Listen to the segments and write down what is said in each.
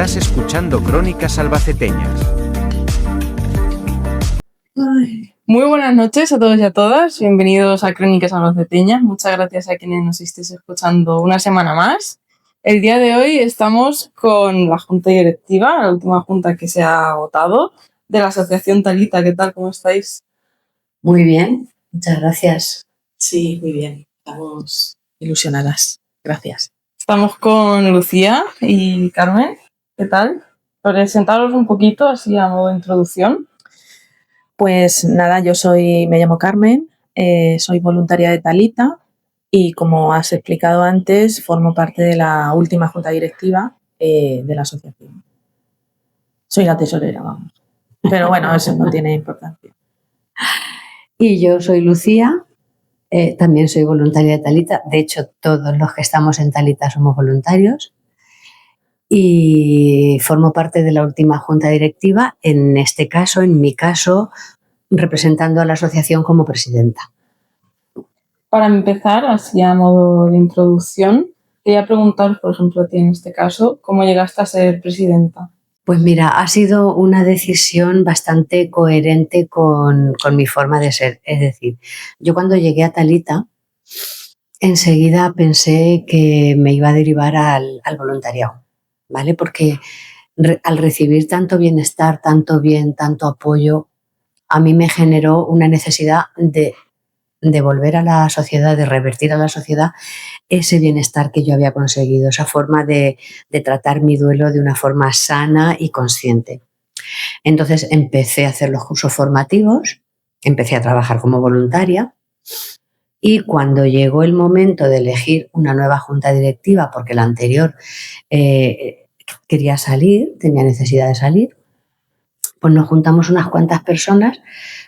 Estás escuchando Crónicas Albaceteñas. Muy buenas noches a todos y a todas. Bienvenidos a Crónicas Albaceteñas. Muchas gracias a quienes nos estéis escuchando una semana más. El día de hoy estamos con la Junta Directiva, la última junta que se ha votado, de la Asociación Talita. ¿Qué tal? ¿Cómo estáis? Muy bien, muchas gracias. Sí, muy bien. Estamos ilusionadas. Gracias. Estamos con Lucía y Carmen. ¿Qué tal? Presentaros un poquito, así a modo de introducción. Pues nada, me llamo Carmen, soy voluntaria de Talita y como has explicado antes, formo parte de la última junta directiva de la asociación. Soy la tesorera, vamos. Pero bueno, eso no tiene importancia. Y yo soy Lucía, también soy voluntaria de Talita. De hecho, todos los que estamos en Talita somos voluntarios. Y formo parte de la última junta directiva, en mi caso, representando a la asociación como presidenta. Para empezar, así a modo de introducción, quería preguntar, por ejemplo, a ti en este caso, ¿cómo llegaste a ser presidenta? Pues mira, ha sido una decisión bastante coherente con mi forma de ser. Es decir, yo cuando llegué a Talita, enseguida pensé que me iba a derivar al voluntariado, ¿vale? Porque al recibir tanto bienestar, tanto bien, tanto apoyo, a mí me generó una necesidad de devolver a la sociedad, de revertir a la sociedad ese bienestar que yo había conseguido, esa forma de tratar mi duelo de una forma sana y consciente. Entonces empecé a hacer los cursos formativos, empecé a trabajar como voluntaria y cuando llegó el momento de elegir una nueva junta directiva, porque la anterior quería salir, tenía necesidad de salir, pues nos juntamos unas cuantas personas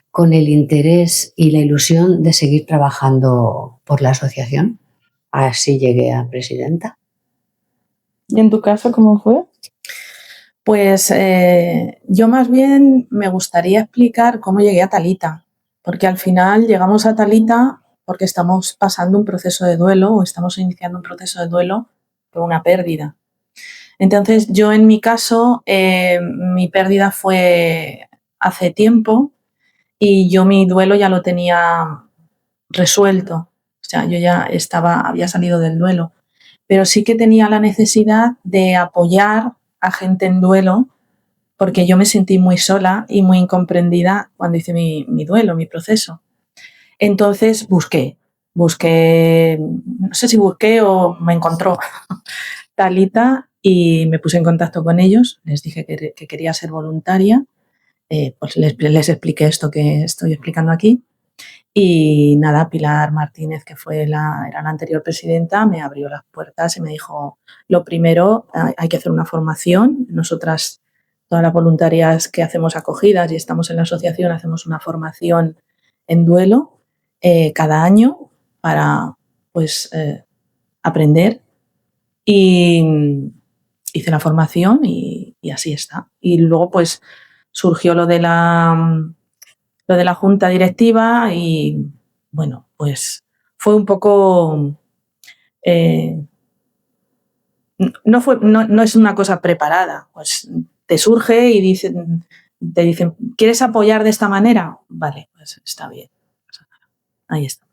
con el interés y la ilusión de seguir trabajando por la asociación. Así llegué a presidenta. ¿Y en tu caso cómo fue? Pues yo más bien me gustaría explicar cómo llegué a Talita, porque al final llegamos a Talita porque estamos pasando un proceso de duelo o estamos iniciando un proceso de duelo por una pérdida. Entonces yo en mi caso, mi pérdida fue hace tiempo y yo mi duelo ya lo tenía resuelto, o sea, yo ya había salido del duelo, pero sí que tenía la necesidad de apoyar a gente en duelo porque yo me sentí muy sola y muy incomprendida cuando hice mi duelo, mi proceso. Entonces busqué, no sé si busqué o me encontró Talita y me puse en contacto con ellos, les dije que quería ser voluntaria, pues les expliqué esto que estoy explicando aquí. Y nada, Pilar Martínez, que era la anterior presidenta, me abrió las puertas y me dijo, lo primero, hay que hacer una formación. Nosotras, todas las voluntarias que hacemos acogidas y estamos en la asociación, hacemos una formación en duelo cada año para pues aprender. Y hice la formación y así está. Y luego pues surgió lo de la junta directiva y bueno, pues fue un poco, no es una cosa preparada, pues te surge y te dicen, ¿quieres apoyar de esta manera? Vale, pues está bien, ahí está.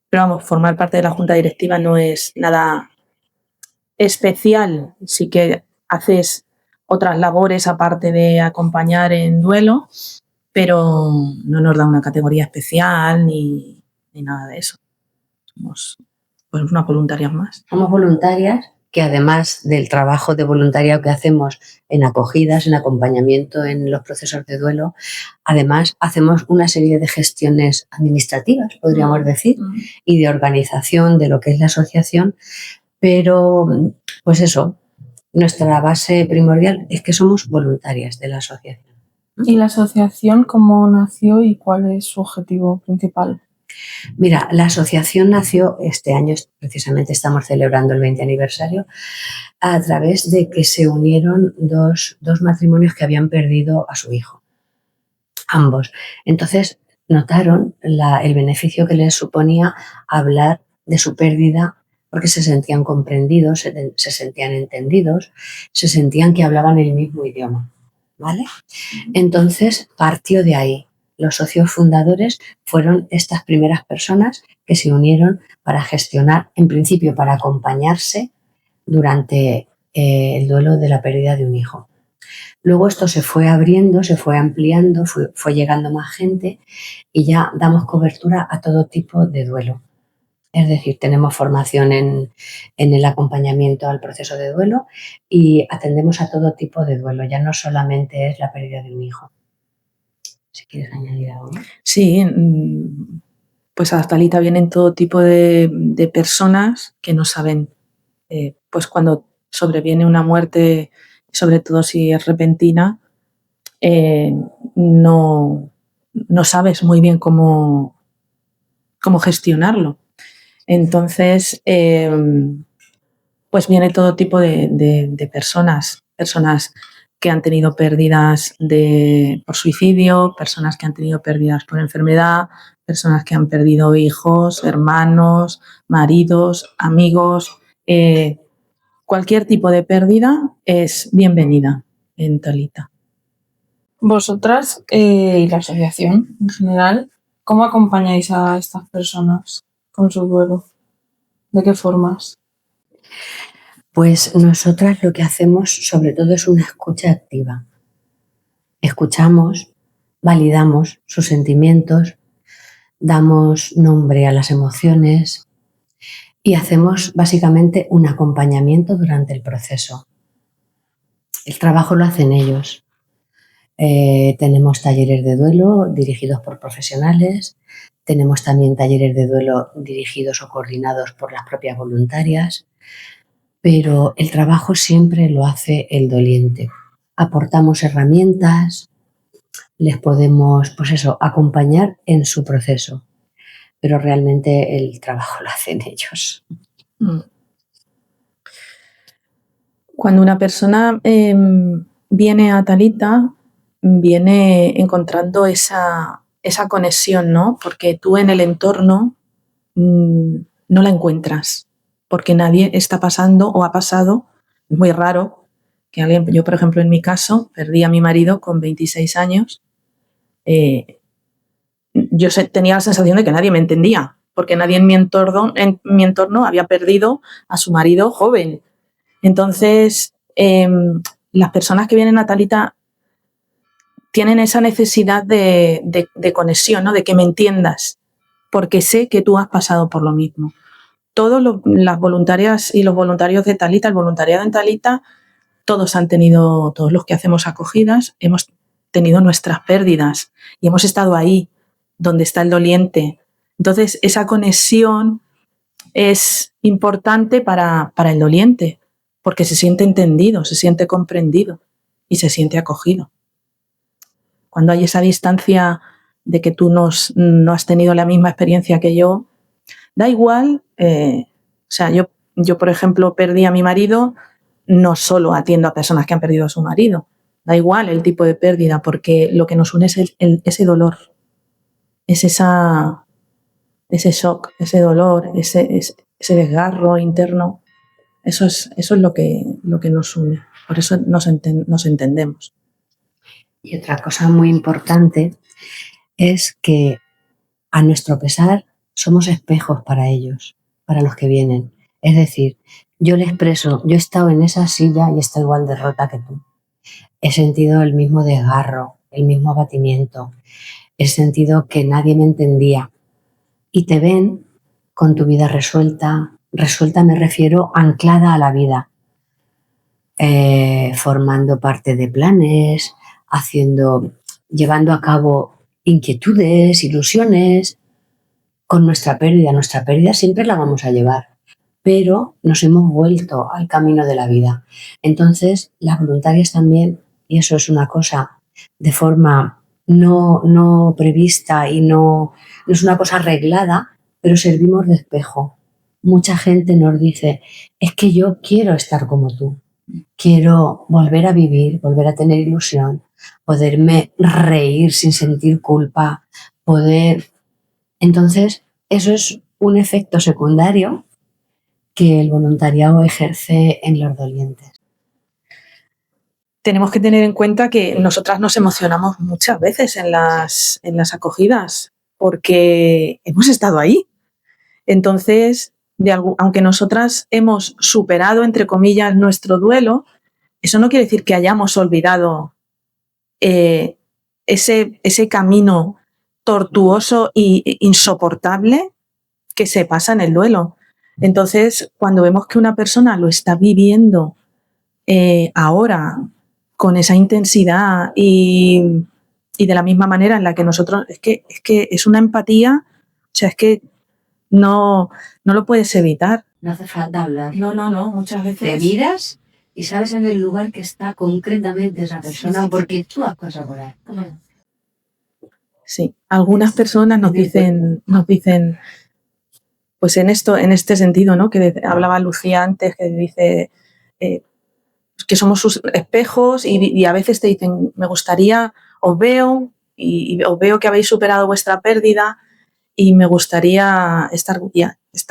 Pero vamos, formar parte de la junta directiva no es nada especial, sí que haces otras labores aparte de acompañar en duelo, pero no nos da una categoría especial ni nada de eso. Somos pues unas voluntarias más. Somos voluntarias que además del trabajo de voluntariado que hacemos en acogidas, en acompañamiento en los procesos de duelo, además hacemos una serie de gestiones administrativas, podríamos decir, y de organización de lo que es la asociación, pero pues eso, nuestra base primordial es que somos voluntarias de la asociación. ¿Y la asociación cómo nació y cuál es su objetivo principal? Mira, la asociación nació este año, precisamente estamos celebrando el 20 aniversario, a través de que se unieron dos matrimonios que habían perdido a su hijo, ambos. Entonces notaron el beneficio que les suponía hablar de su pérdida porque se sentían comprendidos, se sentían entendidos, se sentían que hablaban el mismo idioma, ¿vale? Entonces partió de ahí. Los socios fundadores fueron estas primeras personas que se unieron para gestionar, en principio para acompañarse durante el duelo de la pérdida de un hijo. Luego esto se fue abriendo, se fue ampliando, fue llegando más gente y ya damos cobertura a todo tipo de duelo. Es decir, tenemos formación en el acompañamiento al proceso de duelo y atendemos a todo tipo de duelo, ya no solamente es la pérdida de un hijo. Si quieres añadir algo. Sí, pues a Talita vienen todo tipo de personas que no saben, pues cuando sobreviene una muerte, sobre todo si es repentina, no sabes muy bien cómo gestionarlo. Entonces, pues viene todo tipo de personas que han tenido pérdidas por suicidio, personas que han tenido pérdidas por enfermedad, personas que han perdido hijos, hermanos, maridos, amigos. Cualquier tipo de pérdida es bienvenida en Talita. Vosotras y la asociación en general, ¿cómo acompañáis a estas personas con su duelo? ¿De qué formas? Pues nosotras lo que hacemos sobre todo es una escucha activa. Escuchamos, validamos sus sentimientos, damos nombre a las emociones y hacemos básicamente un acompañamiento durante el proceso. El trabajo lo hacen ellos. Tenemos talleres de duelo dirigidos por profesionales, tenemos también talleres de duelo dirigidos o coordinados por las propias voluntarias, pero el trabajo siempre lo hace el doliente. Aportamos herramientas, les podemos, pues eso, acompañar en su proceso, pero realmente el trabajo lo hacen ellos. Cuando una persona viene a Talita, viene encontrando esa conexión, ¿no? Porque tú en el entorno no la encuentras, porque nadie está pasando o ha pasado, es muy raro que alguien, yo por ejemplo en mi caso, perdí a mi marido con 26 años, yo tenía la sensación de que nadie me entendía, porque nadie en mi entorno había perdido a su marido joven. Entonces, las personas que vienen a Talita tienen esa necesidad de conexión, ¿no? De que me entiendas, porque sé que tú has pasado por lo mismo. Todas las voluntarias y los voluntarios de Talita, el voluntariado en Talita, todos los que hacemos acogidas, hemos tenido nuestras pérdidas y hemos estado ahí, donde está el doliente. Entonces, esa conexión es importante para el doliente, porque se siente entendido, se siente comprendido y se siente acogido. Cuando hay esa distancia de que tú no has tenido la misma experiencia que yo, da igual, o sea, yo por ejemplo perdí a mi marido, no solo atiendo a personas que han perdido a su marido, da igual el tipo de pérdida, porque lo que nos une es ese dolor, es ese shock, ese dolor, ese desgarro interno. Eso es lo que nos une, por eso nos entendemos. Y otra cosa muy importante es que a nuestro pesar somos espejos para ellos, para los que vienen. Es decir, yo le expreso, yo he estado en esa silla y estoy igual de rota que tú. He sentido el mismo desgarro, el mismo abatimiento. He sentido que nadie me entendía. Y te ven con tu vida resuelta. Resuelta me refiero anclada a la vida. Formando parte de planes, llevando a cabo inquietudes, ilusiones. Con nuestra pérdida siempre la vamos a llevar, pero nos hemos vuelto al camino de la vida. Entonces, las voluntarias también, y eso es una cosa de forma no prevista y no es una cosa arreglada, pero servimos de espejo. Mucha gente nos dice, es que yo quiero estar como tú, quiero volver a vivir, volver a tener ilusión, poderme reír sin sentir culpa, Entonces, eso es un efecto secundario que el voluntariado ejerce en los dolientes. Tenemos que tener en cuenta que nosotras nos emocionamos muchas veces en las acogidas porque hemos estado ahí. Entonces, aunque nosotras hemos superado, entre comillas, nuestro duelo, eso no quiere decir que hayamos olvidado ese camino tortuoso e insoportable que se pasa en el duelo. Entonces, cuando vemos que una persona lo está viviendo ahora con esa intensidad y de la misma manera en la que nosotros, es que es una empatía, o sea, es que no lo puedes evitar. No hace falta hablar. No, muchas Te veces. miras y sabes en el lugar que está concretamente esa persona Sí. porque tú has pasado por ahí. Sí, algunas personas nos dicen, pues en este sentido, ¿no? Que hablaba Lucía antes, que dice que somos sus espejos y a veces te dicen, me gustaría, os veo que habéis superado vuestra pérdida y me gustaría estar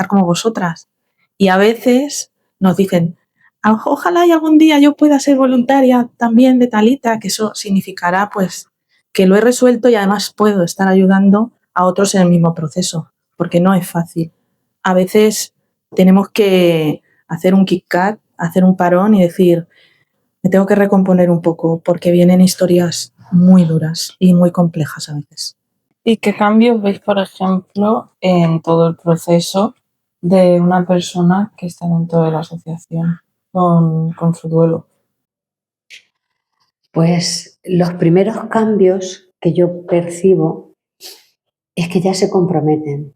como vosotras. Y a veces nos dicen, ojalá y algún día yo pueda ser voluntaria también de Talita, que eso significará pues que lo he resuelto y además puedo estar ayudando a otros en el mismo proceso, porque no es fácil. A veces tenemos que hacer un kick-cut, hacer un parón y decir, me tengo que recomponer un poco, porque vienen historias muy duras y muy complejas a veces. ¿Y qué cambios veis, por ejemplo, en todo el proceso de una persona que está dentro de la asociación con su duelo? Pues los primeros cambios que yo percibo es que ya se comprometen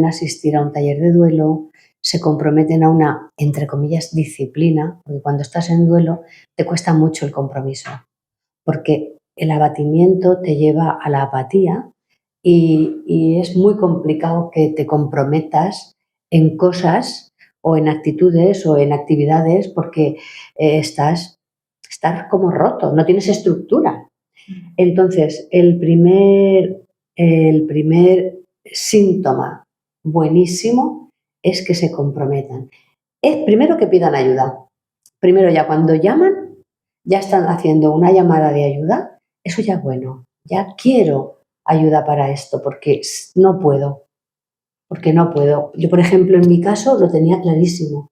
a asistir a un taller de duelo, se comprometen a una, entre comillas, disciplina, porque cuando estás en duelo te cuesta mucho el compromiso, porque el abatimiento te lleva a la apatía y es muy complicado que te comprometas en cosas o en actitudes o en actividades porque estás como roto, no tienes estructura. Entonces, el primer síntoma buenísimo es que se comprometan. Es primero que pidan ayuda. Primero ya cuando llaman, ya están haciendo una llamada de ayuda. Eso ya es bueno. Ya quiero ayuda para esto porque no puedo. Yo, por ejemplo, en mi caso lo tenía clarísimo.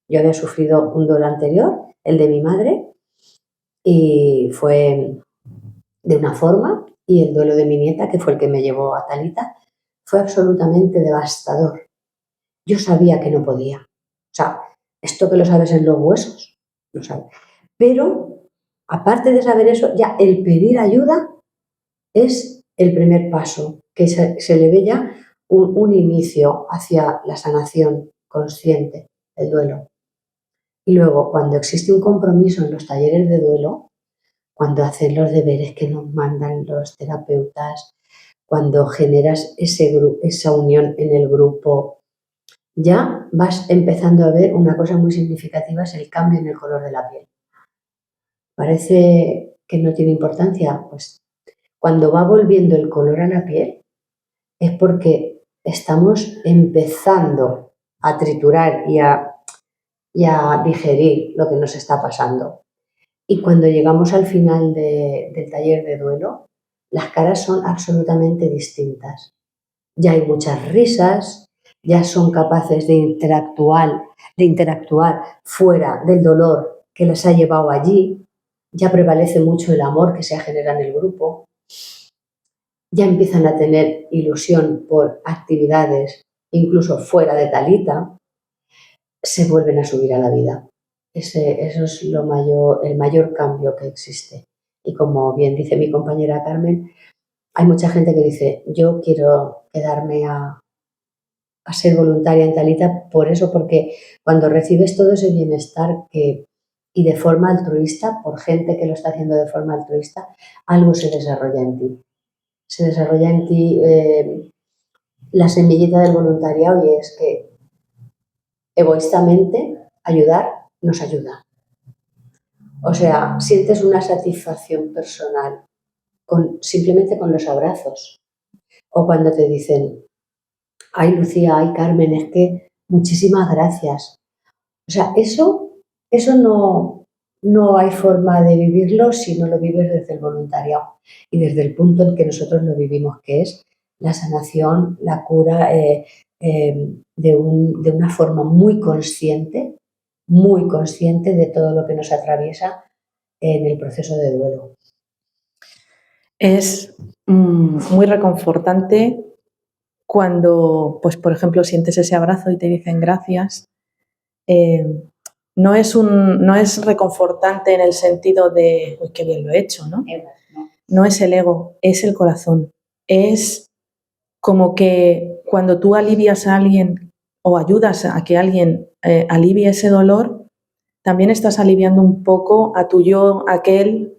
Yo había sufrido un duelo anterior, el de mi madre, y fue de una forma, y el duelo de mi nieta, que fue el que me llevó a Talita, fue absolutamente devastador. Yo sabía que no podía. O sea, esto que lo sabes en los huesos, lo sabes. Pero, aparte de saber eso, ya el pedir ayuda es el primer paso, que se le ve ya un inicio hacia la sanación consciente del duelo. Y luego, cuando existe un compromiso en los talleres de duelo, cuando haces los deberes que nos mandan los terapeutas, cuando generas esa unión en el grupo, ya vas empezando a ver una cosa muy significativa, es el cambio en el color de la piel. Parece que no tiene importancia, pues cuando va volviendo el color a la piel es porque estamos empezando a triturar y a digerir lo que nos está pasando. Y cuando llegamos al final del taller de duelo, las caras son absolutamente distintas. Ya hay muchas risas, ya son capaces de interactuar fuera del dolor que les ha llevado allí, ya prevalece mucho el amor que se genera en el grupo, ya empiezan a tener ilusión por actividades incluso fuera de Talita, se vuelven a subir a la vida. Eso es el mayor cambio que existe. Y como bien dice mi compañera Carmen, hay mucha gente que dice, yo quiero quedarme a ser voluntaria en Talita por eso, porque cuando recibes todo ese bienestar y de forma altruista, por gente que lo está haciendo de forma altruista, algo se desarrolla en ti. Se desarrolla en ti la semillita del voluntariado y es que egoístamente ayudar nos ayuda. O sea, sientes una satisfacción personal simplemente con los abrazos. O cuando te dicen, ay Lucía, ay Carmen, es que muchísimas gracias. O sea, eso no hay forma de vivirlo si no lo vives desde el voluntariado y desde el punto en que nosotros lo vivimos, que es la sanación, la cura, de una forma muy consciente de todo lo que nos atraviesa en el proceso de duelo. Es muy reconfortante cuando, pues por ejemplo, sientes ese abrazo y te dicen gracias. No es reconfortante en el sentido de, uy, qué bien lo he hecho, ¿no? No es el ego, es el corazón. Es como que cuando tú alivias a alguien o ayudas a que alguien alivie ese dolor, también estás aliviando un poco a tu yo, aquel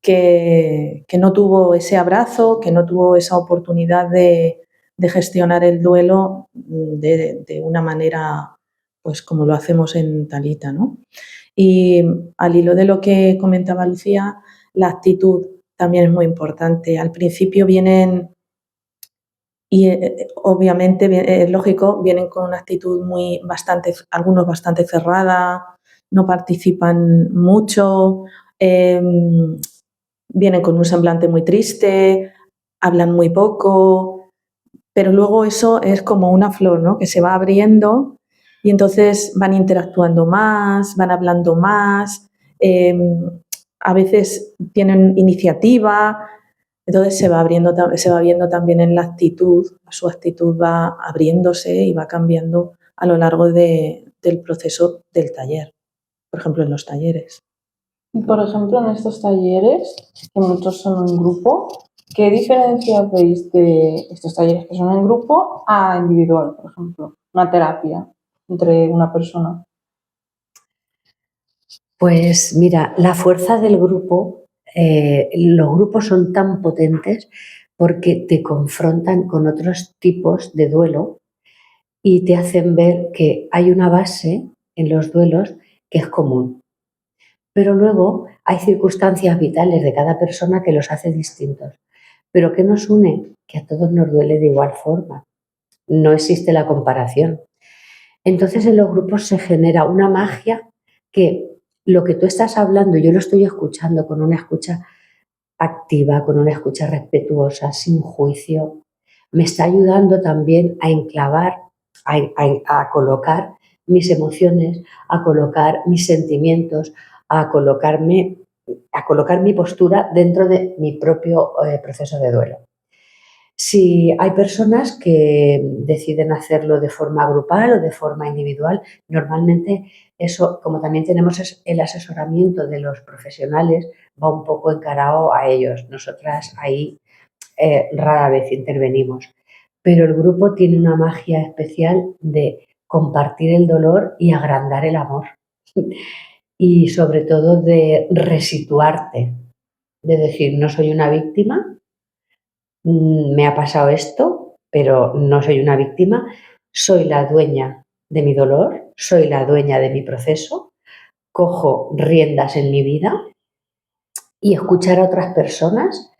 que no tuvo ese abrazo, que no tuvo esa oportunidad de gestionar el duelo de una manera, pues como lo hacemos en Talita, ¿no? Y al hilo de lo que comentaba Lucía, la actitud también es muy importante. Al principio vienen, y obviamente es lógico, vienen con una actitud algunos bastante cerrada, no participan mucho, vienen con un semblante muy triste, hablan muy poco, pero luego eso es como una flor, ¿no? Que se va abriendo y entonces van interactuando más, van hablando más, a veces tienen iniciativa, entonces se va viendo también en la actitud, su actitud va abriéndose y va cambiando a lo largo del proceso del taller, por ejemplo en los talleres. Por ejemplo, en estos talleres, que muchos son en grupo, ¿qué diferencia veis de estos talleres que son en grupo a individual, por ejemplo? Una terapia entre una persona. Pues mira, la fuerza del grupo, los grupos son tan potentes porque te confrontan con otros tipos de duelo y te hacen ver que hay una base en los duelos que es común. Pero luego hay circunstancias vitales de cada persona que los hace distintos. ¿Pero qué nos une? Que a todos nos duele de igual forma. No existe la comparación. Entonces en los grupos se genera una magia que lo que tú estás hablando, yo lo estoy escuchando con una escucha activa, con una escucha respetuosa, sin juicio. Me está ayudando también a enclavar, a colocar mis emociones, a colocar mis sentimientos, a colocar mi postura dentro de mi propio proceso de duelo. Si hay personas que deciden hacerlo de forma grupal o de forma individual, normalmente eso, como también tenemos el asesoramiento de los profesionales, va un poco encarado a ellos. Nosotras ahí rara vez intervenimos. Pero el grupo tiene una magia especial de compartir el dolor y agrandar el amor. Y sobre todo de resituarte, de decir, no soy una víctima, me ha pasado esto, pero no soy una víctima, soy la dueña de mi dolor, soy la dueña de mi proceso, cojo riendas en mi vida y escuchar a otras personas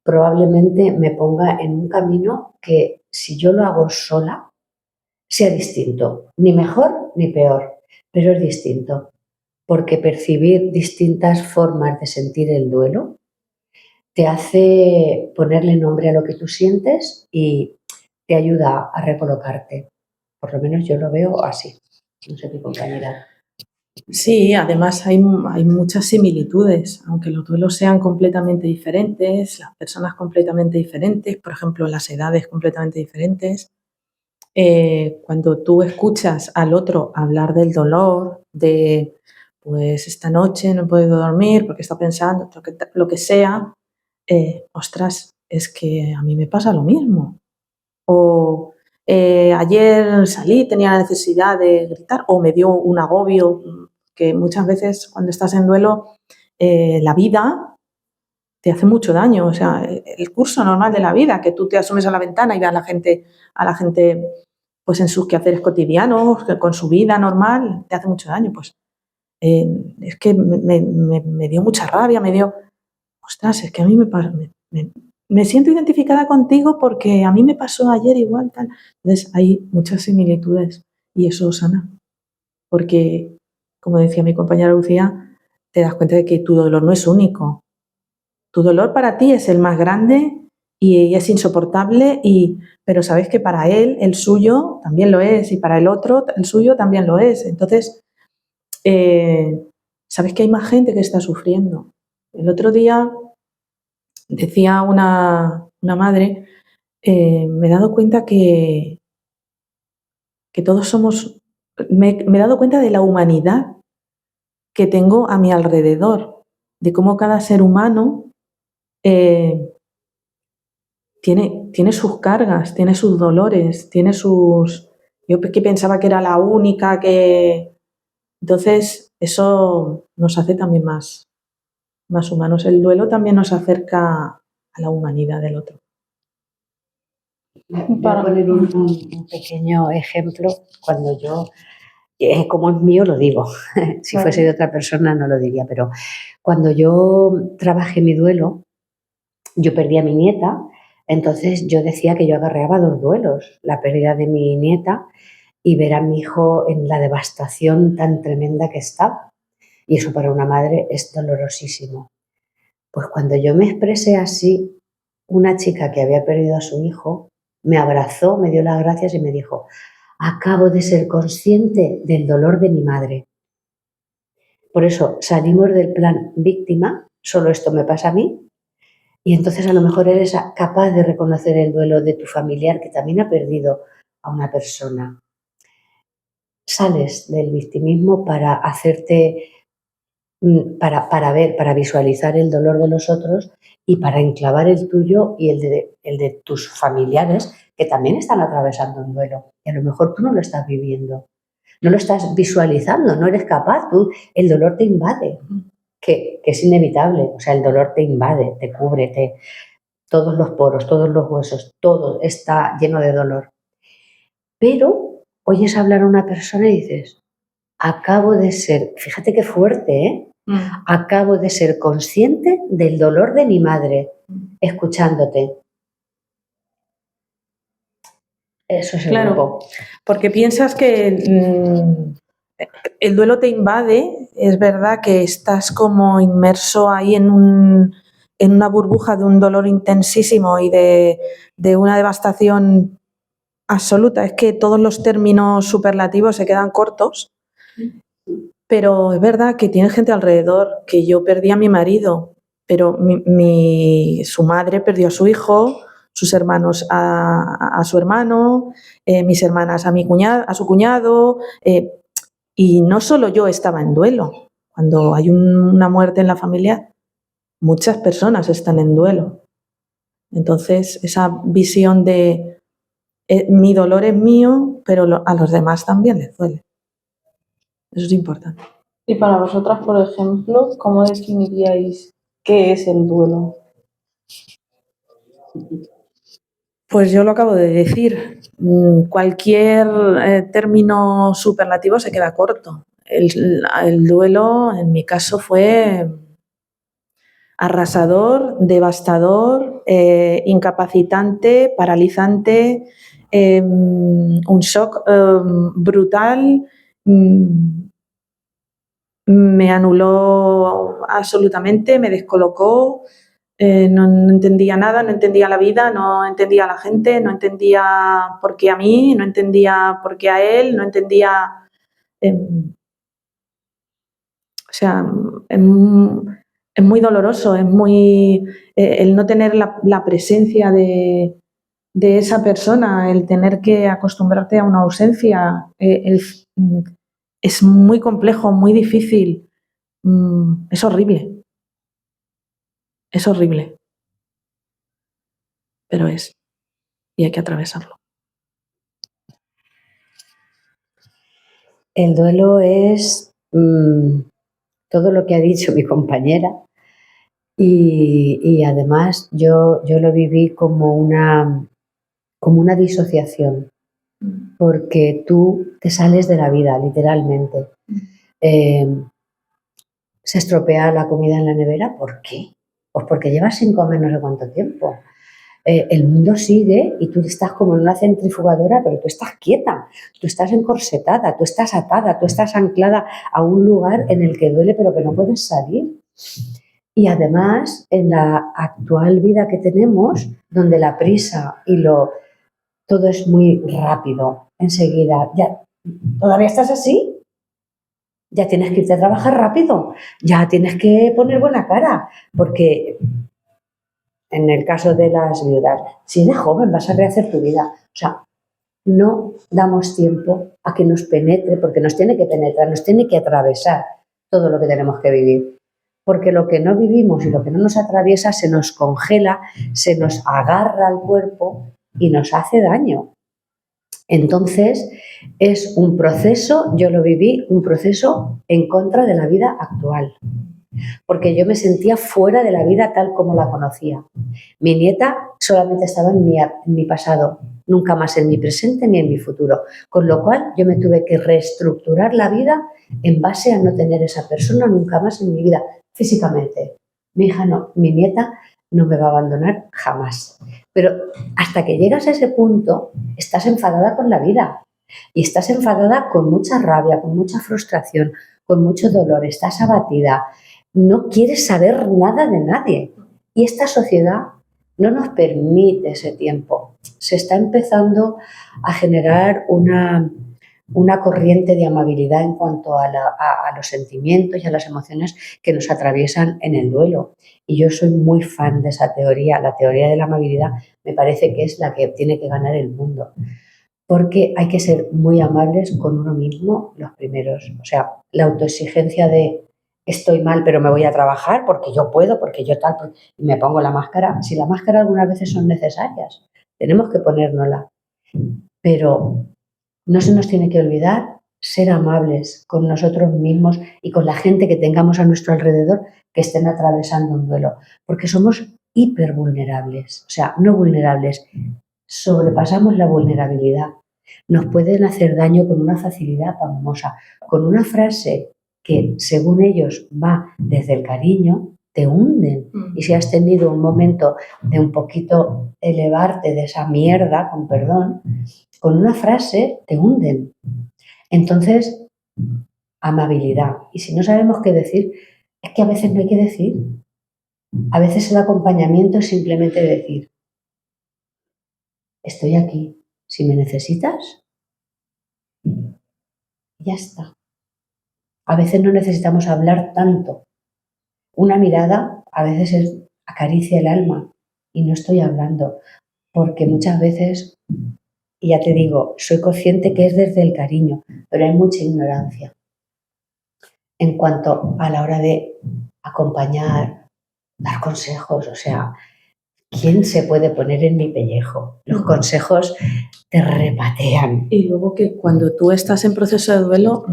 probablemente me ponga en un camino que si yo lo hago sola, sea distinto, ni mejor ni peor, pero es distinto, porque percibir distintas formas de sentir el duelo te hace ponerle nombre a lo que tú sientes y te ayuda a recolocarte. Por lo menos yo lo veo así. No sé, mi compañera. Sí, además hay muchas similitudes, aunque los duelos sean completamente diferentes, las personas completamente diferentes, por ejemplo, las edades completamente diferentes. Cuando tú escuchas al otro hablar del dolor, de pues esta noche no he podido dormir porque está pensando lo que sea, ostras, es que a mí me pasa lo mismo. O ayer salí, tenía la necesidad de gritar o me dio un agobio, que muchas veces cuando estás en duelo, la vida te hace mucho daño. O sea, el curso normal de la vida, que tú te asomes a la ventana y ves a la gente pues en sus quehaceres cotidianos, con su vida normal, te hace mucho daño. Pues es que me dio mucha rabia, ostras, es que a mí me siento identificada contigo porque a mí me pasó ayer igual, tal. Entonces hay muchas similitudes y eso sana. Porque, como decía mi compañera Lucía, te das cuenta de que tu dolor no es único. Tu dolor para ti es el más grande y es insoportable, pero sabes que para él el suyo también lo es y para el otro el suyo también lo es. Entonces, sabes que hay más gente que está sufriendo. El otro día decía una madre, me he dado cuenta que todos somos, me he dado cuenta de la humanidad que tengo a mi alrededor, de cómo cada ser humano tiene sus cargas, tiene sus dolores, tiene sus... Yo que pensaba que era la única que... Entonces, eso nos hace también más humanos. El duelo también nos acerca a la humanidad del otro. Voy a poner un pequeño ejemplo. Cuando yo, como es mío, lo digo. Si fuese de otra persona no lo diría, pero cuando yo trabajé mi duelo, yo perdí a mi nieta, entonces yo decía que yo acarreaba 2 duelos, la pérdida de mi nieta y ver a mi hijo en la devastación tan tremenda que está. Y eso para una madre es dolorosísimo. Pues cuando yo me expresé así, una chica que había perdido a su hijo me abrazó, me dio las gracias y me dijo: acabo de ser consciente del dolor de mi madre. Por eso salimos del plan víctima, solo esto me pasa a mí, y entonces a lo mejor eres capaz de reconocer el duelo de tu familiar que también ha perdido a una persona. Sales del victimismo para hacerte, para ver, para visualizar el dolor de los otros y para enclavar el tuyo y el de tus familiares que también están atravesando un duelo. Y a lo mejor tú no lo estás viviendo, no lo estás visualizando, no eres capaz, el dolor te invade, que es inevitable, o sea, el dolor te invade, te cubre, todos los poros, todos los huesos, todo está lleno de dolor. Pero oyes hablar a una persona y dices: acabo de ser, fíjate qué fuerte, ¿eh? Acabo de ser consciente del dolor de mi madre, escuchándote. Eso es el grupo. Porque piensas que el duelo te invade, es verdad que estás como inmerso ahí en una burbuja de un dolor intensísimo y de una devastación absoluta. Es que todos los términos superlativos se quedan cortos, pero es verdad que tiene gente alrededor, que yo perdí a mi marido, pero su madre perdió a su hijo, sus hermanos a su hermano, mis hermanas a su cuñado, y no solo yo estaba en duelo. Cuando hay una muerte en la familia, muchas personas están en duelo. Entonces, esa visión de mi dolor es mío, pero a los demás también les duele. Eso es importante. Y para vosotras, por ejemplo, ¿cómo definiríais qué es el duelo? Pues yo lo acabo de decir. Cualquier término superlativo se queda corto. El duelo, en mi caso, fue arrasador, devastador, incapacitante, paralizante, un shock brutal. Me anuló absolutamente, me descolocó. No entendía nada, no entendía la vida, no entendía a la gente, no entendía por qué a mí, no entendía por qué a él, no entendía... o sea, es muy doloroso, es muy... el no tener la presencia de esa persona, el tener que acostumbrarte a una ausencia, es muy complejo, muy difícil, es horrible. Es horrible, pero es, y hay que atravesarlo. El duelo es todo lo que ha dicho mi compañera y además yo lo viví como una disociación, porque tú te sales de la vida, literalmente. Se estropea la comida en la nevera, ¿por qué? Pues porque llevas sin comer no sé cuánto tiempo. el mundo sigue y tú estás como en una centrifugadora, pero tú estás quieta, tú estás encorsetada, tú estás atada, tú estás anclada a un lugar en el que duele pero que no puedes salir. Y además, en la actual vida que tenemos, donde la prisa y todo es muy rápido, enseguida, ya, ¿todavía estás así? Ya tienes que irte a trabajar rápido, ya tienes que poner buena cara, porque en el caso de las viudas, si eres joven vas a rehacer tu vida. O sea, no damos tiempo a que nos penetre, porque nos tiene que penetrar, nos tiene que atravesar todo lo que tenemos que vivir. Porque lo que no vivimos y lo que no nos atraviesa se nos congela, se nos agarra al cuerpo y nos hace daño. Entonces, es un proceso, yo lo viví, un proceso en contra de la vida actual. Porque yo me sentía fuera de la vida tal como la conocía. Mi nieta solamente estaba en mi pasado, nunca más en mi presente ni en mi futuro. Con lo cual, yo me tuve que reestructurar la vida en base a no tener esa persona nunca más en mi vida, físicamente. Mi hija no, mi nieta no me va a abandonar jamás. Pero hasta que llegas a ese punto, estás enfadada con la vida. Y estás enfadada con mucha rabia, con mucha frustración, con mucho dolor, estás abatida. No quieres saber nada de nadie. Y esta sociedad no nos permite ese tiempo. Se está empezando a generar una corriente de amabilidad en cuanto a los sentimientos y a las emociones que nos atraviesan en el duelo. Y yo soy muy fan de esa teoría. La teoría de la amabilidad me parece que es la que tiene que ganar el mundo. Porque hay que ser muy amables con uno mismo los primeros. O sea, la autoexigencia de estoy mal, pero me voy a trabajar porque yo puedo, porque yo tal, y me pongo la máscara. Si la máscara algunas veces son necesarias, tenemos que ponérnosla. Pero no se nos tiene que olvidar ser amables con nosotros mismos y con la gente que tengamos a nuestro alrededor que estén atravesando un duelo, porque somos hipervulnerables, o sea, no vulnerables, sobrepasamos la vulnerabilidad. Nos pueden hacer daño con una facilidad pasmosa, con una frase que, según ellos, va desde el cariño, te hunden. Y si has tenido un momento de un poquito elevarte de esa mierda, con perdón, con una frase te hunden. Entonces, amabilidad. Y si no sabemos qué decir, es que a veces no hay que decir. A veces el acompañamiento es simplemente decir, estoy aquí. Si me necesitas, ya está. A veces no necesitamos hablar tanto. Una mirada a veces acaricia el alma y no estoy hablando, porque muchas veces, y ya te digo, soy consciente que es desde el cariño, pero hay mucha ignorancia en cuanto a la hora de acompañar, dar consejos. O sea, ¿quién se puede poner en mi pellejo? Los consejos te repatean. Y luego que cuando tú estás en proceso de duelo,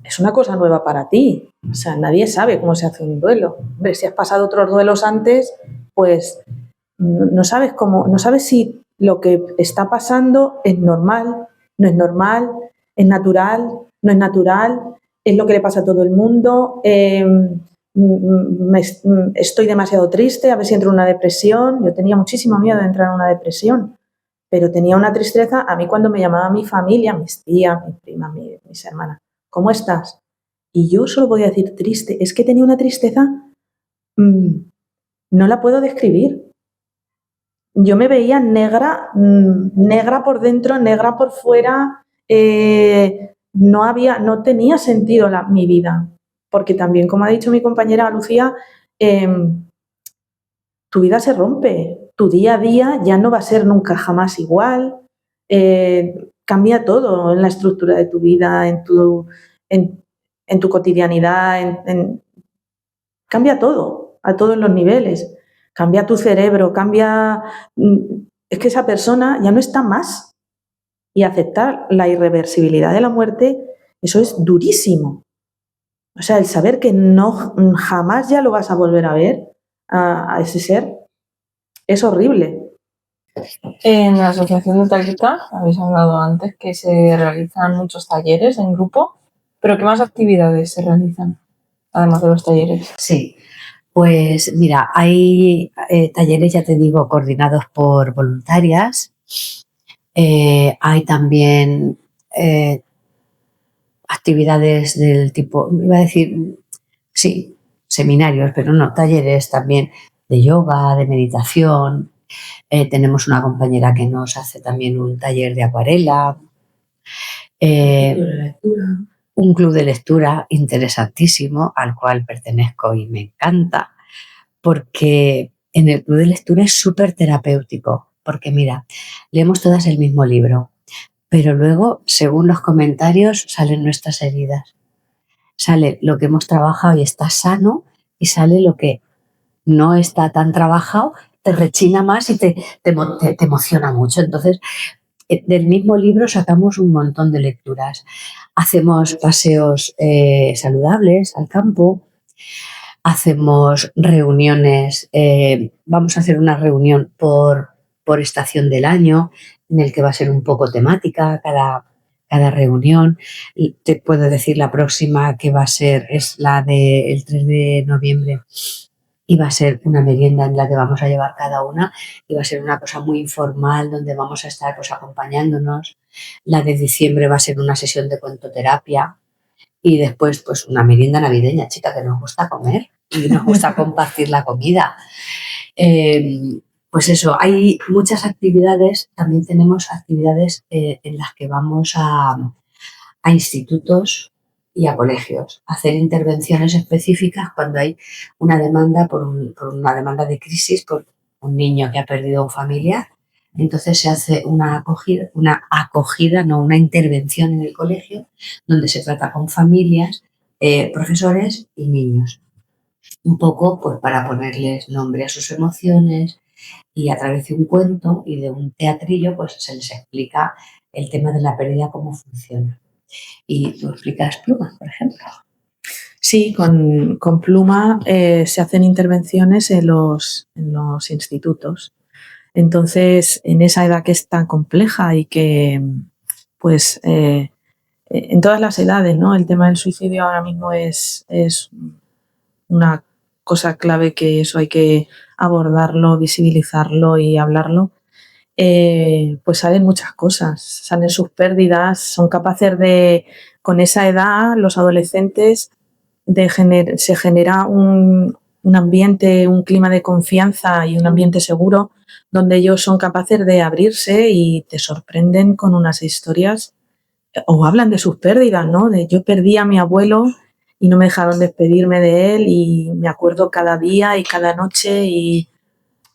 es una cosa nueva para ti. O sea, nadie sabe cómo se hace un duelo. Hombre, si has pasado otros duelos antes, pues no sabes cómo, no sabes si lo que está pasando es normal, no es normal, es natural, no es natural, es lo que le pasa a todo el mundo. Estoy demasiado triste, a ver si entro en una depresión. Yo tenía muchísimo miedo de entrar en una depresión, pero tenía una tristeza. A mí cuando me llamaba mi familia, mis tías, mis primas, mis hermanas, ¿cómo estás? Y yo solo podía decir triste. Es que tenía una tristeza, no la puedo describir. Yo me veía negra, negra por dentro, negra por fuera. No tenía sentido mi vida. Porque también, como ha dicho mi compañera Lucía, tu vida se rompe. Tu día a día ya no va a ser nunca jamás igual. Cambia todo en la estructura de tu vida, en tu cotidianidad, cambia todo, a todos los niveles. Cambia tu cerebro, es que esa persona ya no está más. Y aceptar la irreversibilidad de la muerte, eso es durísimo. O sea, el saber que jamás ya lo vas a volver a ver a ese ser, es horrible. En la Asociación de Talita, habéis hablado antes que se realizan muchos talleres en grupo, pero ¿qué más actividades se realizan, además de los talleres? Sí, Pues mira, hay talleres, ya te digo, coordinados por voluntarias. Hay también actividades del tipo, iba a decir, sí, seminarios, pero no, talleres también de yoga, de meditación. Tenemos una compañera que nos hace también un taller de acuarela. Un club de lectura interesantísimo al cual pertenezco y me encanta, porque en el club de lectura es súper terapéutico, porque mira, leemos todas el mismo libro, pero luego, según los comentarios, salen nuestras heridas. Sale lo que hemos trabajado y está sano, y sale lo que no está tan trabajado, te rechina más y te emociona mucho. Entonces, del mismo libro sacamos un montón de lecturas. Hacemos paseos saludables al campo, hacemos reuniones, vamos a hacer una reunión por estación del año, en el que va a ser un poco temática cada reunión. Te puedo decir la próxima que va a ser, es la del 3 de noviembre, y va a ser una merienda en la que vamos a llevar cada una, y va a ser una cosa muy informal donde vamos a estar pues acompañándonos. La de diciembre va a ser una sesión de cuentoterapia, y después pues una merienda navideña, chica, que nos gusta comer y nos gusta compartir la comida. Pues eso, hay muchas actividades. También tenemos actividades en las que vamos a institutos y a colegios, hacer intervenciones específicas cuando hay una demanda por una demanda de crisis, por un niño que ha perdido a un familiar. Entonces se hace una acogida, no una intervención en el colegio, donde se trata con familias, profesores y niños. Un poco pues para ponerles nombre a sus emociones, y a través de un cuento y de un teatrillo pues se les explica el tema de la pérdida, cómo funciona. ¿Y tú explicas Pluma, por ejemplo? Sí, con Pluma se hacen intervenciones en los institutos. Entonces, en esa edad que es tan compleja y que, pues, en todas las edades, ¿no? El tema del suicidio ahora mismo es una cosa clave, que eso hay que abordarlo, visibilizarlo y hablarlo. Pues salen muchas cosas, salen sus pérdidas, son capaces de, con esa edad, los adolescentes, se genera un ambiente, un clima de confianza y un ambiente seguro, donde ellos son capaces de abrirse y te sorprenden con unas historias, o hablan de sus pérdidas, ¿no? De yo perdí a mi abuelo y no me dejaron despedirme de él, y me acuerdo cada día y cada noche, y,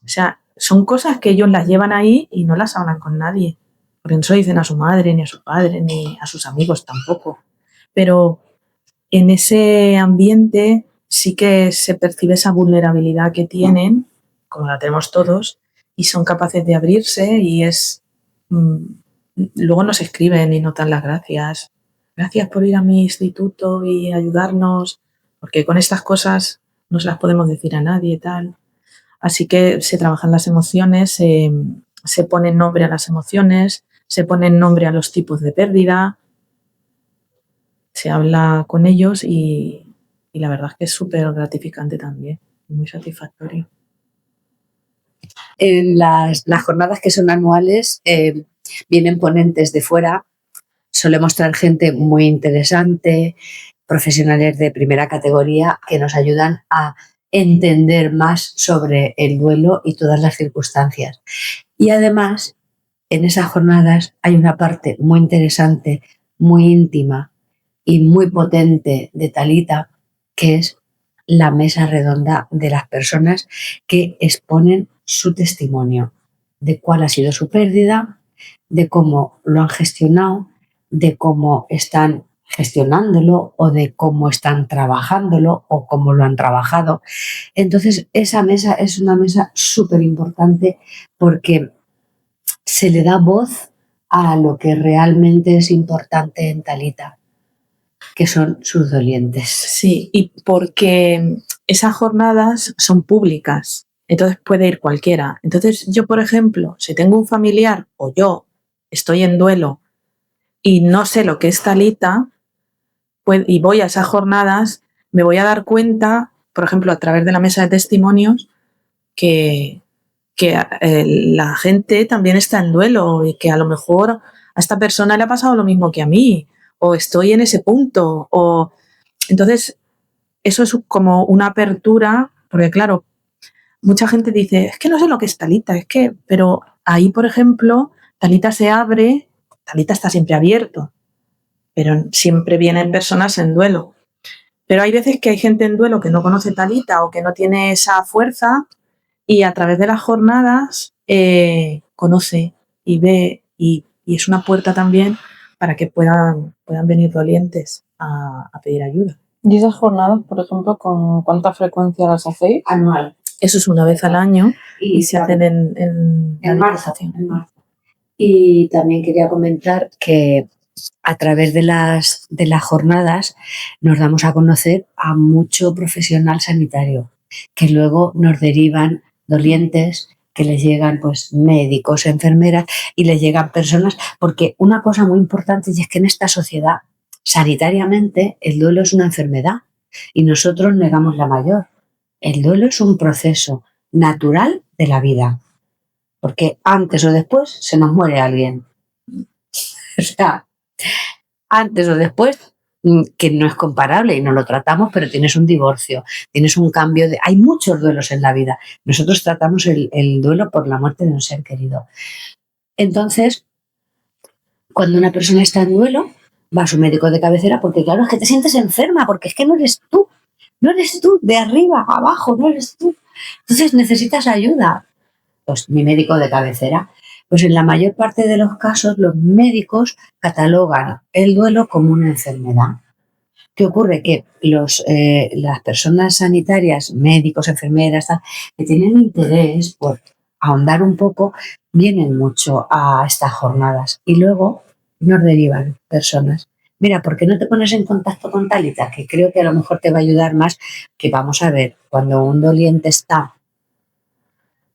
o sea, son cosas que ellos las llevan ahí y no las hablan con nadie, porque no se lo dicen a su madre, ni a su padre, ni a sus amigos tampoco. Pero en ese ambiente sí que se percibe esa vulnerabilidad que tienen, como la tenemos todos, y son capaces de abrirse, y es... luego nos escriben y nos dan las gracias. Gracias por ir a mi instituto y ayudarnos, porque con estas cosas no se las podemos decir a nadie y tal. Así que se trabajan las emociones, se pone nombre a las emociones, se pone nombre a los tipos de pérdida, se habla con ellos, y la verdad es que es súper gratificante también, muy satisfactorio. En las jornadas que son anuales vienen ponentes de fuera, solemos traer gente muy interesante, profesionales de primera categoría, que nos ayudan a entender más sobre el duelo y todas las circunstancias. Y además, en esas jornadas hay una parte muy interesante, muy íntima y muy potente de Talita, que es la mesa redonda de las personas que exponen su testimonio de cuál ha sido su pérdida, de cómo lo han gestionado, de cómo están gestionándolo, o de cómo están trabajándolo, o cómo lo han trabajado. Entonces, esa mesa es una mesa súper importante, porque se le da voz a lo que realmente es importante en Talita, que son sus dolientes. Sí, y porque esas jornadas son públicas, entonces puede ir cualquiera. Entonces yo, por ejemplo, si tengo un familiar, o yo estoy en duelo y no sé lo que es Talita, pues, y voy a esas jornadas, me voy a dar cuenta por ejemplo, a través de la mesa de testimonios, que la gente también está en duelo y que a lo mejor a esta persona le ha pasado lo mismo que a mí, o estoy en ese punto, o entonces eso es como una apertura, porque claro, mucha gente dice, es que no sé lo que es Talita, pero ahí, por ejemplo, Talita se abre, Talita está siempre abierto, pero siempre vienen personas en duelo. Pero hay veces que hay gente en duelo que no conoce Talita o que no tiene esa fuerza y a través de las jornadas conoce y ve y es una puerta también para que puedan venir dolientes a pedir ayuda. ¿Y esas jornadas, por ejemplo, con cuánta frecuencia las hacéis? Anual. Eso es una vez al año y se hacen en marzo. Y también quería comentar que a través de las jornadas nos damos a conocer a mucho profesional sanitario, que luego nos derivan dolientes, que les llegan pues médicos, enfermeras y les llegan personas, porque una cosa muy importante y es que en esta sociedad sanitariamente el duelo es una enfermedad y nosotros negamos la mayor. El duelo es un proceso natural de la vida, porque antes o después se nos muere alguien. O sea, antes o después, que no es comparable y no lo tratamos, pero tienes un divorcio, tienes un cambio hay muchos duelos en la vida. Nosotros tratamos el duelo por la muerte de un ser querido. Entonces, cuando una persona está en duelo, va a su médico de cabecera, porque claro, es que te sientes enferma, porque es que no eres tú de arriba a abajo, no eres tú. Entonces necesitas ayuda. Pues mi médico de cabecera. Pues en la mayor parte de los casos los médicos catalogan el duelo como una enfermedad. ¿Qué ocurre? Que las personas sanitarias, médicos, enfermeras, que tienen interés por ahondar un poco, vienen mucho a estas jornadas y luego nos derivan personas. Mira, ¿por qué no te pones en contacto con Talita? Que creo que a lo mejor te va a ayudar más. Que vamos a ver, cuando un doliente está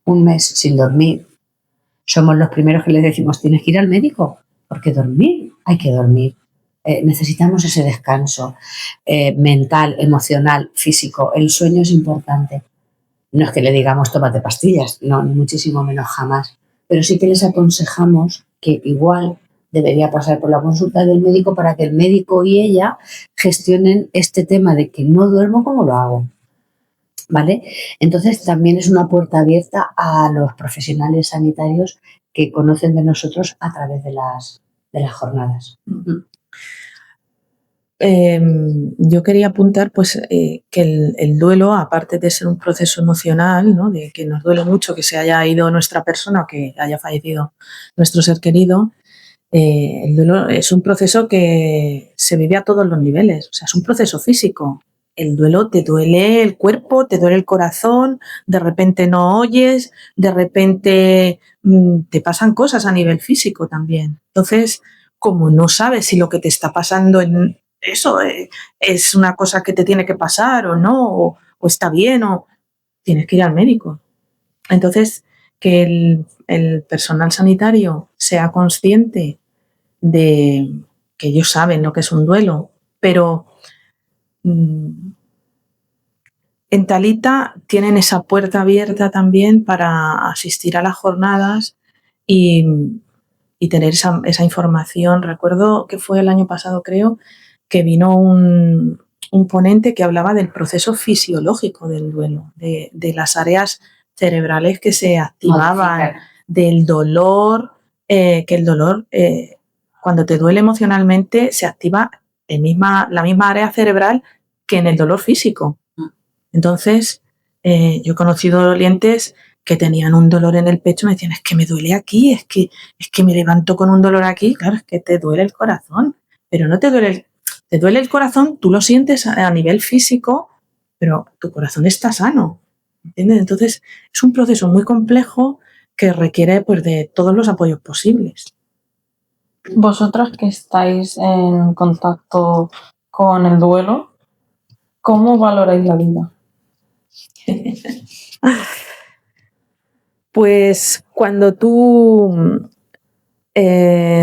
un mes sin dormir, somos los primeros que les decimos, tienes que ir al médico, porque hay que dormir. Necesitamos ese descanso mental, emocional, físico. El sueño es importante. No es que le digamos, tómate pastillas, no, ni muchísimo menos jamás. Pero sí que les aconsejamos que igual debería pasar por la consulta del médico para que el médico y ella gestionen este tema de que no duermo, ¿cómo lo hago? ¿Vale? Entonces también es una puerta abierta a los profesionales sanitarios que conocen de nosotros a través de las jornadas. Yo quería apuntar pues, que el duelo, aparte de ser un proceso emocional, ¿no? De que nos duele mucho que se haya ido nuestra persona o que haya fallecido nuestro ser querido, el duelo es un proceso que se vive a todos los niveles, o sea, es un proceso físico. El duelo te duele el cuerpo, te duele el corazón, de repente no oyes, de repente te pasan cosas a nivel físico también. Entonces, como no sabes si lo que te está pasando en eso es una cosa que te tiene que pasar o no, o está bien, o tienes que ir al médico. Entonces, que el personal sanitario sea consciente de que ellos saben lo que es un duelo, pero en Talita tienen esa puerta abierta también para asistir a las jornadas y tener esa información. Recuerdo que fue el año pasado, creo, que vino un ponente que hablaba del proceso fisiológico del duelo, de las áreas cerebrales que se activaban, del dolor, que el dolor, cuando te duele emocionalmente, se activa la misma área cerebral que en el dolor físico. Entonces, yo he conocido dolientes que tenían un dolor en el pecho, me decían, es que me duele aquí, es que me levanto con un dolor aquí. Claro, es que te duele el corazón, pero no te duele el corazón, tú lo sientes a nivel físico, pero tu corazón está sano, ¿entiendes? Entonces, es un proceso muy complejo que requiere pues, de todos los apoyos posibles. Vosotras que estáis en contacto con el duelo, ¿cómo valoráis la vida? Pues cuando tú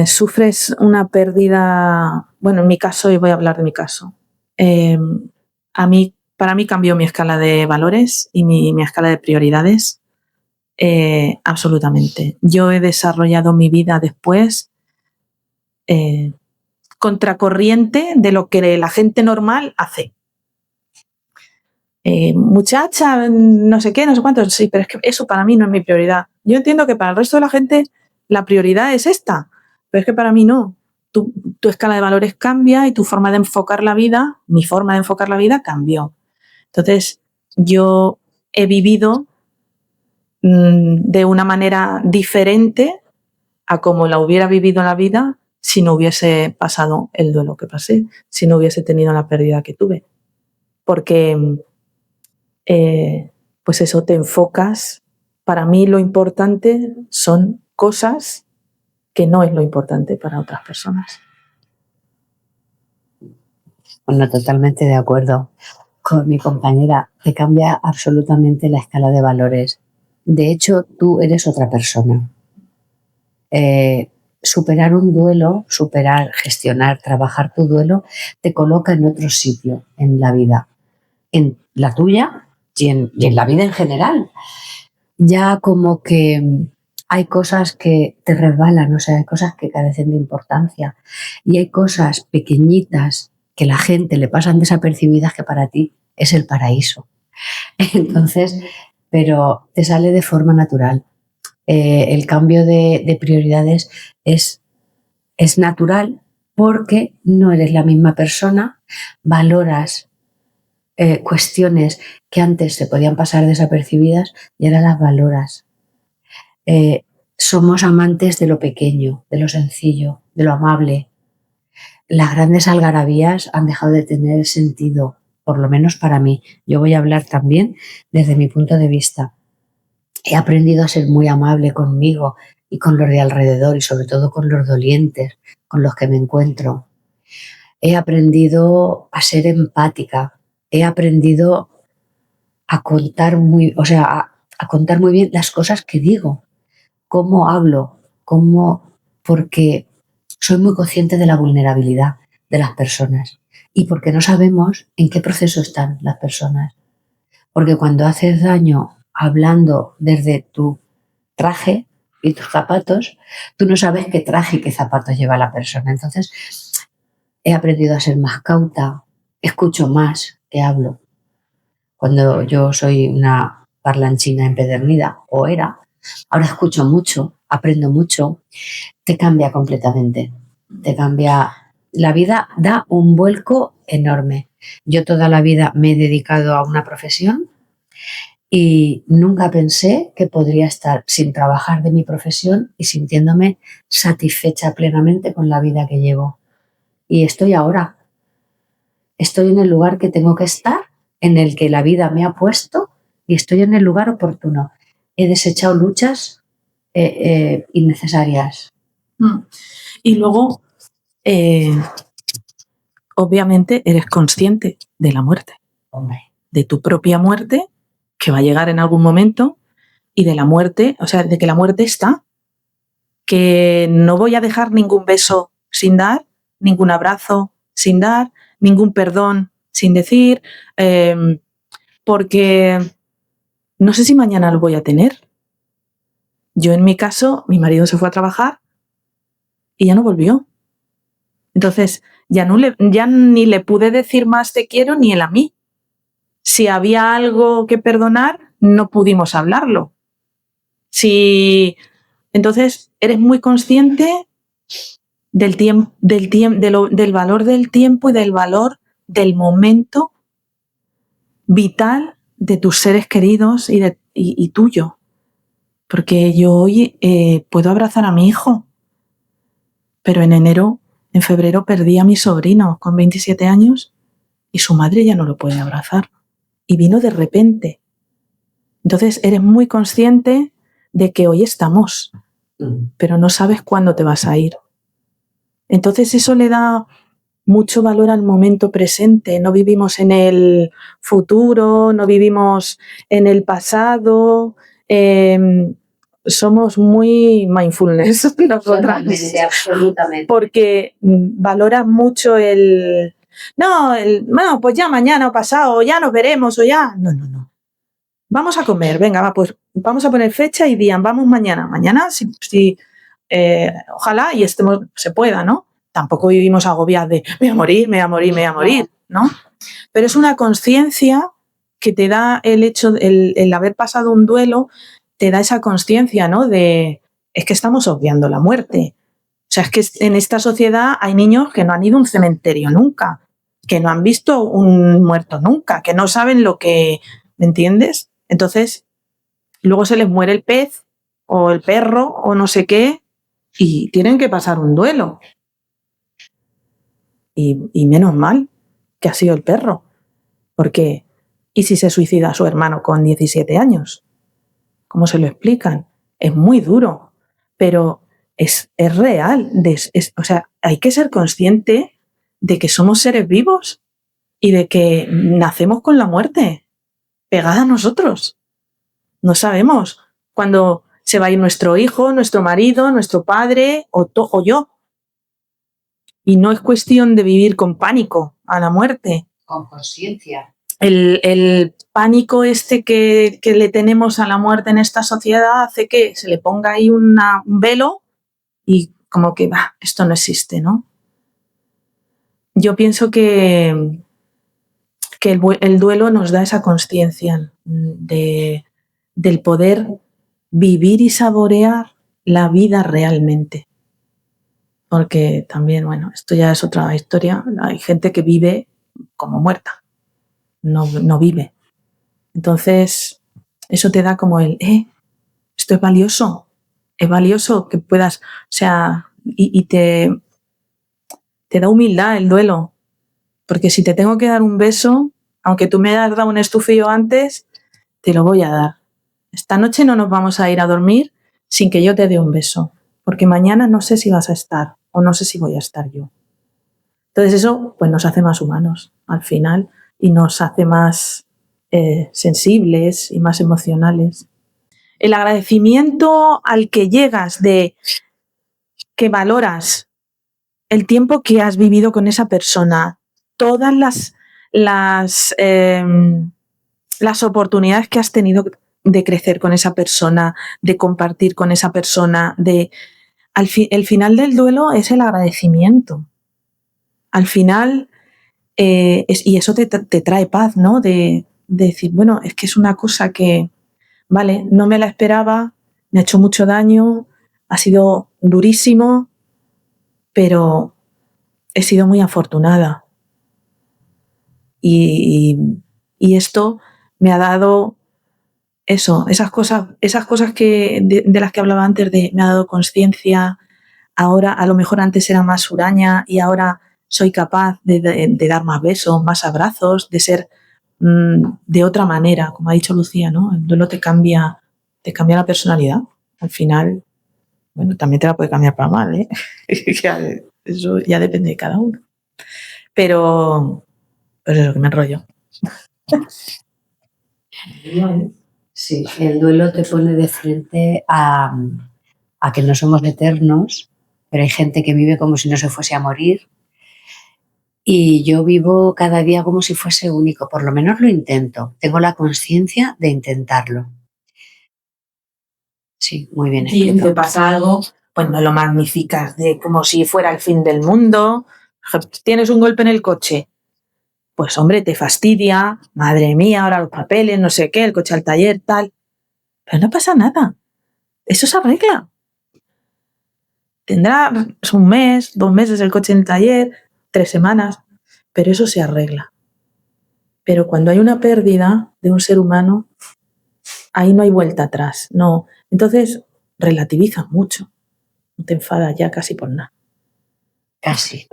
sufres una pérdida, bueno, en mi caso, y voy a hablar de mi caso, a mí para mí cambió mi escala de valores y mi escala de prioridades absolutamente. Yo he desarrollado mi vida después contracorriente de lo que la gente normal hace. Muchacha, no sé qué, no sé cuánto, sí, pero es que eso para mí no es mi prioridad. Yo entiendo que para el resto de la gente la prioridad es esta, pero es que para mí no. Tu escala de valores cambia y tu forma de enfocar la vida, mi forma de enfocar la vida cambió. Entonces, yo he vivido de una manera diferente a como la hubiera vivido en la vida si no hubiese pasado el duelo que pasé, si no hubiese tenido la pérdida que tuve. Porque, pues eso, te enfocas. Para mí lo importante son cosas que no es lo importante para otras personas. Bueno, totalmente de acuerdo con mi compañera. Te cambia absolutamente la escala de valores. De hecho, tú eres otra persona. Superar un duelo, gestionar, trabajar tu duelo, te coloca en otro sitio en la vida, en la tuya y en la vida en general. Ya como que hay cosas que te resbalan, o sea, hay cosas que carecen de importancia y hay cosas pequeñitas que la gente le pasan desapercibidas que para ti es el paraíso. Entonces, pero te sale de forma natural. El cambio de prioridades es natural porque no eres la misma persona, valoras cuestiones que antes se podían pasar desapercibidas y ahora las valoras. Somos amantes de lo pequeño, de lo sencillo, de lo amable. Las grandes algarabías han dejado de tener sentido, por lo menos para mí. Yo voy a hablar también desde mi punto de vista. He aprendido a ser muy amable conmigo y con los de alrededor y sobre todo con los dolientes con los que me encuentro. He aprendido a ser empática. He aprendido a contar a contar muy bien las cosas que digo, cómo hablo, porque soy muy consciente de la vulnerabilidad de las personas y porque no sabemos en qué proceso están las personas. Porque cuando haces daño hablando desde tu traje y tus zapatos, tú no sabes qué traje y qué zapatos lleva la persona. Entonces, he aprendido a ser más cauta, escucho más que hablo. Cuando yo soy una parlanchina empedernida, o era, ahora escucho mucho, aprendo mucho, te cambia completamente. Te cambia. La vida da un vuelco enorme. Yo toda la vida me he dedicado a una profesión y nunca pensé que podría estar sin trabajar de mi profesión y sintiéndome satisfecha plenamente con la vida que llevo. Y estoy ahora. Estoy en el lugar que tengo que estar, en el que la vida me ha puesto y estoy en el lugar oportuno. He desechado luchas innecesarias. Y luego, obviamente, eres consciente de la muerte. Hombre. De tu propia muerte, que va a llegar en algún momento, y de la muerte, o sea, de que la muerte está. Que no voy a dejar ningún beso sin dar, ningún abrazo sin dar, ningún perdón sin decir, porque no sé si mañana lo voy a tener. Yo, en mi caso, mi marido se fue a trabajar y ya no volvió. Entonces, ya ni le pude decir más te quiero ni él a mí. Si había algo que perdonar, no pudimos hablarlo. Entonces, eres muy consciente del valor del tiempo y del valor del momento vital de tus seres queridos y tuyo. Porque yo hoy puedo abrazar a mi hijo, pero en febrero perdí a mi sobrino con 27 años y su madre ya no lo puede abrazar. Y vino de repente. Entonces eres muy consciente de que hoy estamos, pero no sabes cuándo te vas a ir. Entonces eso le da mucho valor al momento presente. No vivimos en el futuro, no vivimos en el pasado. Somos muy mindfulness nosotras. Absolutamente. Porque valoras mucho el no, bueno, pues ya mañana o pasado, o ya nos veremos, o ya. No. Vamos a comer, venga, va, pues vamos a poner fecha y día, vamos mañana. Mañana, ojalá y se pueda, ¿no? Tampoco vivimos agobiados de me voy a morir, ¿no? Pero es una conciencia que te da el hecho, el haber pasado un duelo, te da esa conciencia, ¿no? Es que estamos obviando la muerte. O sea, es que en esta sociedad hay niños que no han ido a un cementerio nunca, que no han visto un muerto nunca, que no saben lo que... ¿Me entiendes? Entonces, luego se les muere el pez o el perro o no sé qué y tienen que pasar un duelo. Y menos mal que ha sido el perro. Porque, ¿y si se suicida su hermano con 17 años? ¿Cómo se lo explican? Es muy duro, pero es real. O sea, hay que ser consciente de que somos seres vivos y de que nacemos con la muerte pegada a nosotros. No sabemos cuándo se va a ir nuestro hijo, nuestro marido, nuestro padre o yo. Y no es cuestión de vivir con pánico a la muerte. Con conciencia. El pánico que le tenemos a la muerte en esta sociedad hace que se le ponga ahí un velo y como que, esto no existe, ¿no? Yo pienso que el duelo nos da esa conciencia del poder vivir y saborear la vida realmente. Porque también, bueno, esto ya es otra historia. Hay gente que vive como muerta, no vive. Entonces, eso te da como esto es valioso que puedas, o sea, y te da humildad el duelo. Porque si te tengo que dar un beso, aunque tú me hayas dado un estufillo antes, te lo voy a dar. Esta noche no nos vamos a ir a dormir sin que yo te dé un beso, porque mañana no sé si vas a estar o no sé si voy a estar yo. Entonces eso pues nos hace más humanos al final y nos hace más sensibles y más emocionales. El agradecimiento al que llegas de que valoras el tiempo que has vivido con esa persona, todas las oportunidades que has tenido de crecer con esa persona, de compartir con esa persona, el final del duelo es el agradecimiento. Al final, y eso te trae paz, ¿no? De decir, bueno, es que es una cosa que, vale, no me la esperaba, me ha hecho mucho daño, ha sido durísimo, pero he sido muy afortunada. Y esto me ha dado eso, esas cosas de las que hablaba antes, me ha dado conciencia. Ahora, a lo mejor antes era más huraña y ahora soy capaz de dar más besos, más abrazos, de ser de otra manera, como ha dicho Lucía, ¿no? El duelo te cambia la personalidad. Al final, bueno, también te la puede cambiar para mal, ¿eh? Eso ya depende de cada uno. Pero pues eso, que me enrollo. Sí, el duelo te pone de frente a que no somos eternos, pero hay gente que vive como si no se fuese a morir. Y yo vivo cada día como si fuese único, por lo menos lo intento. Tengo la conciencia de intentarlo. Sí, muy bien escrito. Si te pasa algo, pues no lo magnificas como si fuera el fin del mundo. Tienes un golpe en el coche, pues hombre, te fastidia, madre mía, ahora los papeles, no sé qué, el coche al taller, tal. Pero no pasa nada. Eso se arregla. Tendrá un mes, 2 meses el coche en el taller, 3 semanas, pero eso se arregla. Pero cuando hay una pérdida de un ser humano, ahí no hay vuelta atrás. No. Entonces, relativizas mucho. No te enfadas ya casi por nada. Casi.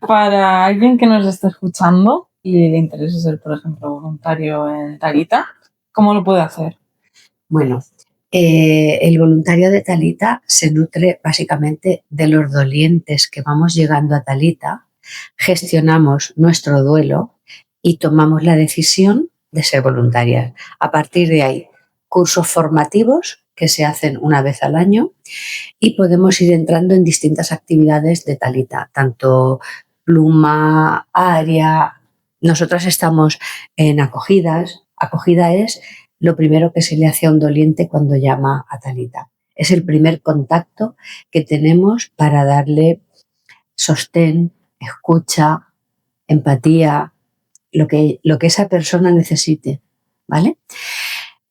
Para alguien que nos esté escuchando y le interese ser, por ejemplo, voluntario en Talita, ¿cómo lo puede hacer? Bueno, el voluntario de Talita se nutre básicamente de los dolientes que vamos llegando a Talita, gestionamos nuestro duelo y tomamos la decisión de ser voluntarias. A partir de ahí, cursos formativos que se hacen una vez al año y podemos ir entrando en distintas actividades de Talita, tanto pluma, área. Nosotras estamos en acogidas. Acogida es lo primero que se le hace a un doliente cuando llama a Talita. Es el primer contacto que tenemos para darle sostén, escucha, empatía, lo que esa persona necesite, ¿vale?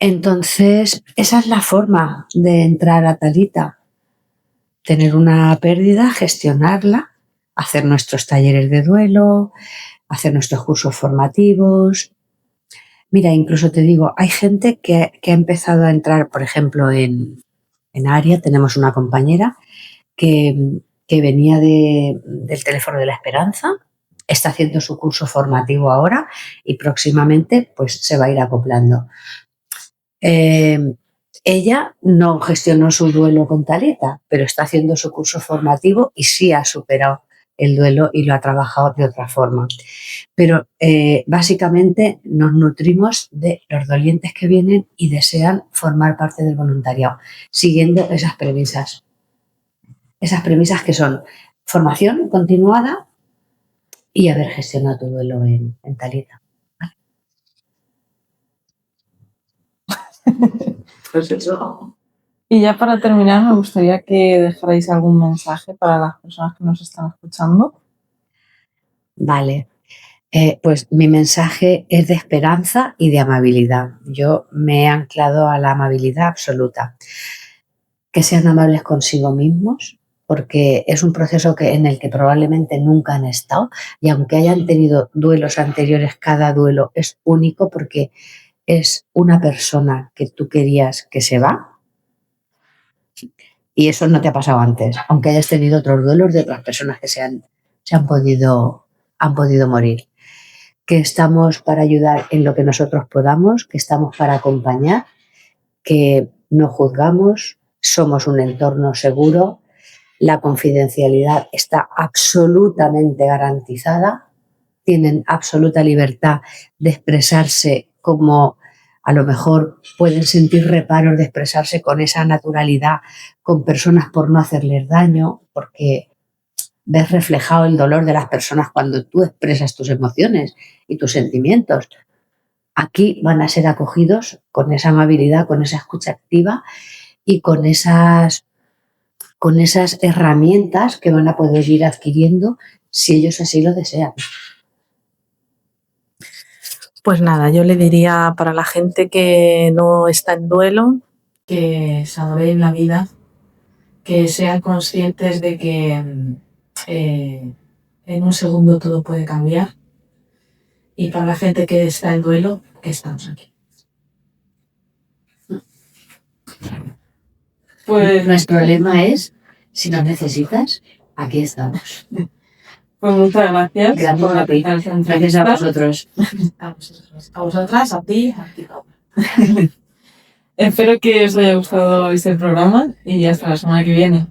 Entonces, esa es la forma de entrar a Talita. Tener una pérdida, gestionarla, hacer nuestros talleres de duelo, hacer nuestros cursos formativos. Mira, incluso te digo, hay gente que ha empezado a entrar, por ejemplo, en área. Tenemos una compañera que venía del teléfono de la esperanza, está haciendo su curso formativo ahora y próximamente pues se va a ir acoplando. Ella no gestionó su duelo con Talita, pero está haciendo su curso formativo y sí ha superado el duelo y lo ha trabajado de otra forma. Pero básicamente nos nutrimos de los dolientes que vienen y desean formar parte del voluntariado, siguiendo esas premisas. Esas premisas que son formación continuada y haber gestionado tu duelo en Talita. Pues eso. Y ya para terminar, me gustaría que dejarais algún mensaje para las personas que nos están escuchando. Vale. Pues mi mensaje es de esperanza y de amabilidad. Yo me he anclado a la amabilidad absoluta. Que sean amables consigo mismos, porque es un proceso en el que probablemente nunca han estado, y aunque hayan tenido duelos anteriores, cada duelo es único porque es una persona que tú querías que se va y eso no te ha pasado antes, aunque hayas tenido otros duelos de otras personas que han podido morir. Que estamos para ayudar en lo que nosotros podamos, que estamos para acompañar, que no juzgamos, somos un entorno seguro, la confidencialidad está absolutamente garantizada, tienen absoluta libertad de expresarse como a lo mejor pueden sentir reparos de expresarse con esa naturalidad con personas por no hacerles daño, porque ves reflejado el dolor de las personas cuando tú expresas tus emociones y tus sentimientos. Aquí van a ser acogidos con esa amabilidad, con esa escucha activa y con esas herramientas que van a poder ir adquiriendo si ellos así lo desean. Pues nada, yo le diría para la gente que no está en duelo, que saboreen la vida, que sean conscientes de que en un segundo todo puede cambiar. Y para la gente que está en duelo, que estamos aquí. Pues nuestro lema es, si nos necesitas, aquí estamos. Pues muchas gracias. Gracias a vosotros. A vosotras, a ti, a ti. Espero que os haya gustado este programa y hasta la semana que viene.